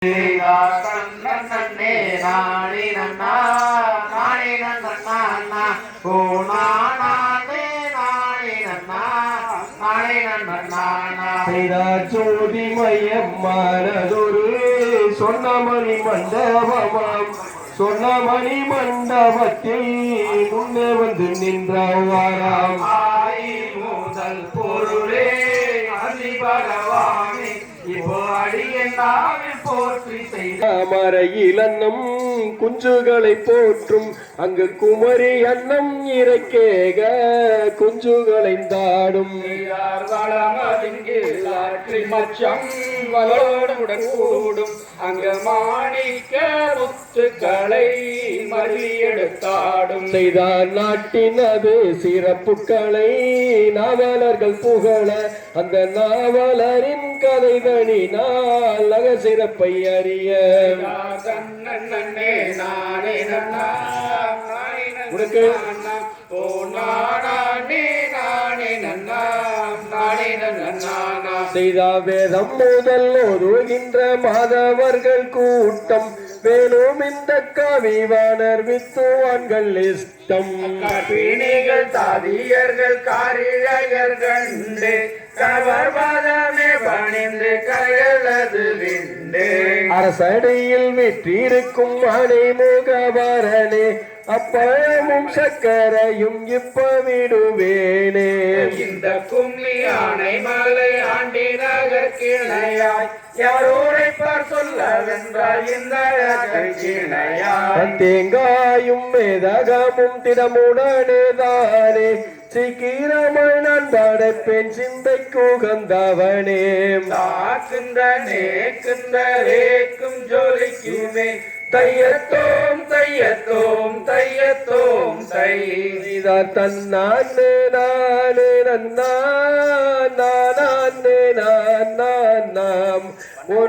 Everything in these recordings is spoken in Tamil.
நன்னே நாடி நன்னா நாடி நன்னா ஓ நானே நாடி நன்னா நாடி நன்னா ஜோதி மையம் மனதொரு சொன்னமணி மண்டபமாம் சொன்னமணி மண்டபத்தில் முன்னே வந்து நின்றவாராம் முதல் பொருளே அதி பகவானே இப்போ அடியெல்லாம் போற்றி மறையில் அன்னம் குஞ்சுகளை போற்றும் அங்கு குமரி அன்னம் இறக்கேக குஞ்சுகளை தாடும் மச்சம் வலோடுடன் கூடும் அங்க மாணிக்க முத்துக்களை மறியெடுத்தாடும் செய்தார் நாட்டினது சிறப்புகளை நாவலர்கள் புகழ அந்த நாவலரின் கதை தனினால் நக சிறப்பை அறிய நன்னே நானே நன்னா உனக்கு ஓ நானே நானே நன்னா நானே நன்னா செய்தா வேதம் முதல் ஓதுகின்ற மாதவர்கள் கூட்டம் வேணும் இந்த கவிவாணர் வித்துவான்கள் இஷ்டம் கர்ப்பிணிகள் தாதியர்கள் காரிழையர்கள் கவர் பாதமே பணிந்து கையலது விண்டு அரசடியில் விற்றிருக்கும் மணி முகவரனே அப்பழமும் சக்கரையும் இப்ப விடுவேனே இந்த கும்மி ஆணை மலை ஆண்டி நகர் கிணையாய் எவரோரைப்பார் சொல்லவென்றால் இந்த கிணையாய் தேங்காயும் மேதகமும் திடமுடனே தானே சீக்கிரமாய் நான் படைப்பேன் சிந்தைக்கு உகந்தவனே ரேக்கும் ஜோலிக்குமே தையத்தோம் தையத்தோம் தையத்தோம் தைதா தன்னானே நானே நன்னா நானே நாம்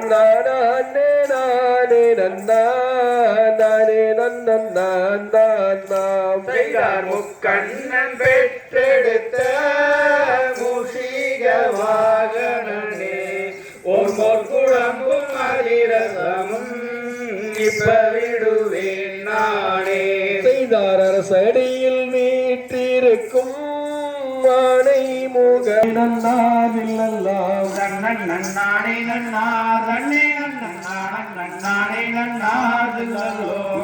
நானே நானே நன்னா நானே நன்னாம் முக்கண்ணன் பெற்றெடுத்த மூஷிக வாகனே ஓர் குழம்பும் அதிரசமும் இப்ப விடுவேன் நானே செய்தார் அரசடியில் வீற்றிருக்கும் மானை முக நன்னாதில்லாம் நன்னானே நன்னார் நன்னே நன்னானே நன்னாதில்லோ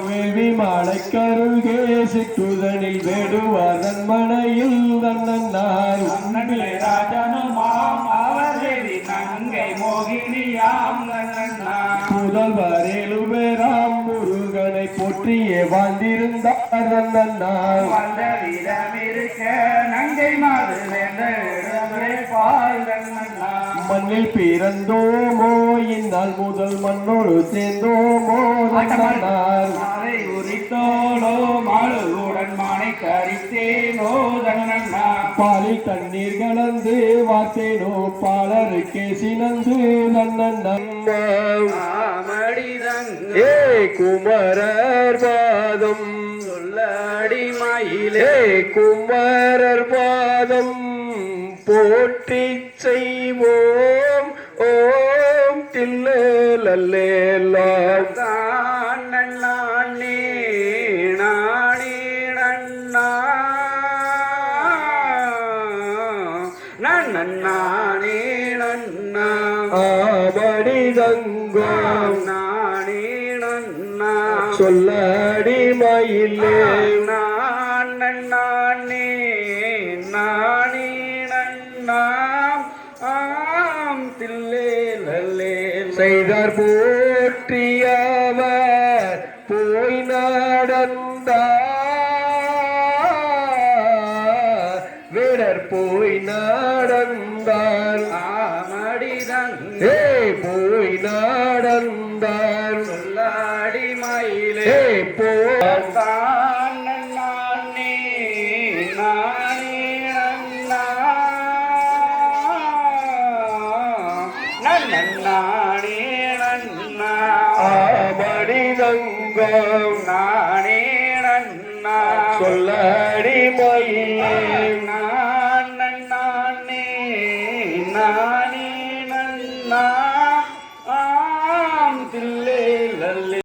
வேள்வி மாலை கருள்கே சிற்றுதனில் வேடுவார் நன்மனையில் நன்னார் ராஜனுமாம் அவர் நங்கை மோகினியாம் முதல்வரேலு பேராம் முருகனை போற்றியே வாழ்ந்திருந்தார் நன்னார் வந்தவிடமிருக்க நங்கை மாது பால் மண்ணில் பிறந்தோமோ இந்நாள் முதல் மண்ணோடு சேர்ந்தோமோ நன்னார் அதை உரித்தோனோ மாளுடன் மானை கரித்தேனோ தன்னா பாலில் தண்ணீர் கலந்து வார்த்தேனோ பாலருக்கே சினந்து ஏ குமரர் பாதம் சொல்லடி மயிலே குமரர் பாதம் போற்றி செய்வோம் ஓம் தில்லேலாம் நானே நானே நன்னா நன்னானே நன்னா ஆமடி தங்கம் நானே நன்னா சொல்லடி மயிலே நானே நானே நன்னா ஆம் தில்லே லல்லே செய்தார் போற்றியவர் போய் நடந்தார் வீரர் போய் நடந்தார் ஆமடிதங்கே போய் நடந்தார் சொல்லாடி மயிலே போய் நானே நானே நன்னா நன்னானே நன்னா ஆமடி தங்கம் நானே நன்னா சொல்லடி மயிலே நானே நானே நன்னா ஆம் தில்லை லல்லி